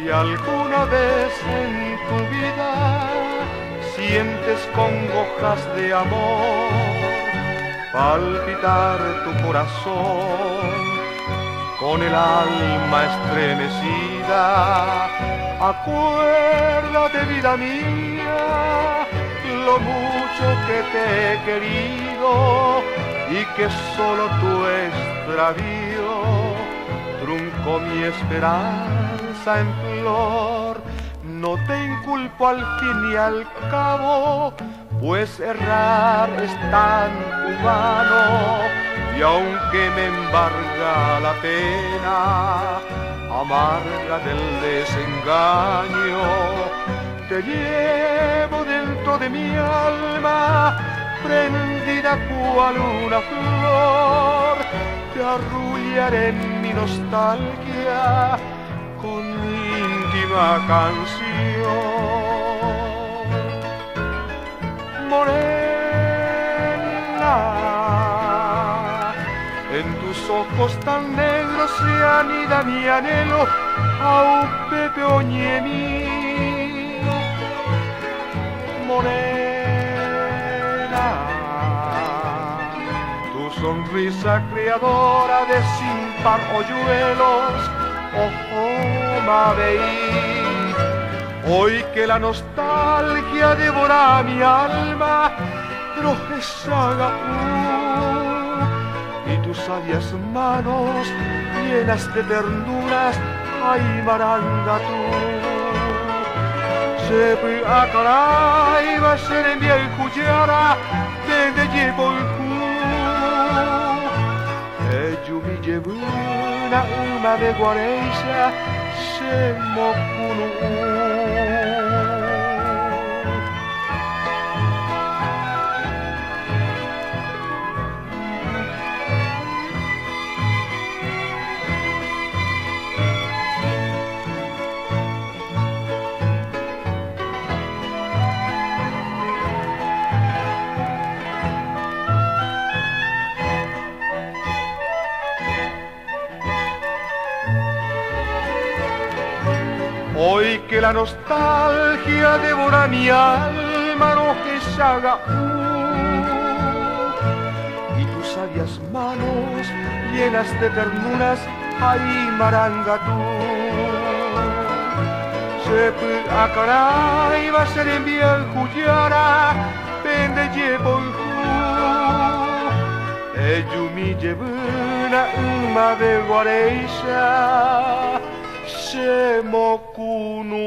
Si alguna vez en tu vida sientes congojas de amor palpitar tu corazón con el alma estremecida, acuérdate, vida mía, lo mucho que te he querido y que solo tu extravío truncó mi esperanza en flor. No te inculpo al fin y al cabo, pues errar es tan humano, y aunque me embarga la pena amarga del desengaño, te llevo dentro de mi alma, prendida cual una flor, te arrullaré en mi nostalgia con mi íntima canción. Morena, en tus ojos tan negros se anida mi anhelo, au Pepe Oñemi. Morena, tu sonrisa creadora de sin par hoyuelos, ojo Mabey. Hoy que la nostalgia devora mi alma, Drojesaga, y tus sabias manos llenas de ternuras, ay Marangatu. Sepi akarai va ser en mi juyara, de llevo el cu. Yumi llevuna uma de guareisa, se mokunu. Hoy que la nostalgia devora mi alma, no que se haga y tus sabias manos llenas de ternuras, ay Marangatu. Sepi akarai va a ser en bien juyara, pende llevo el Eyumi llevuna uma de guareisa, se mokunu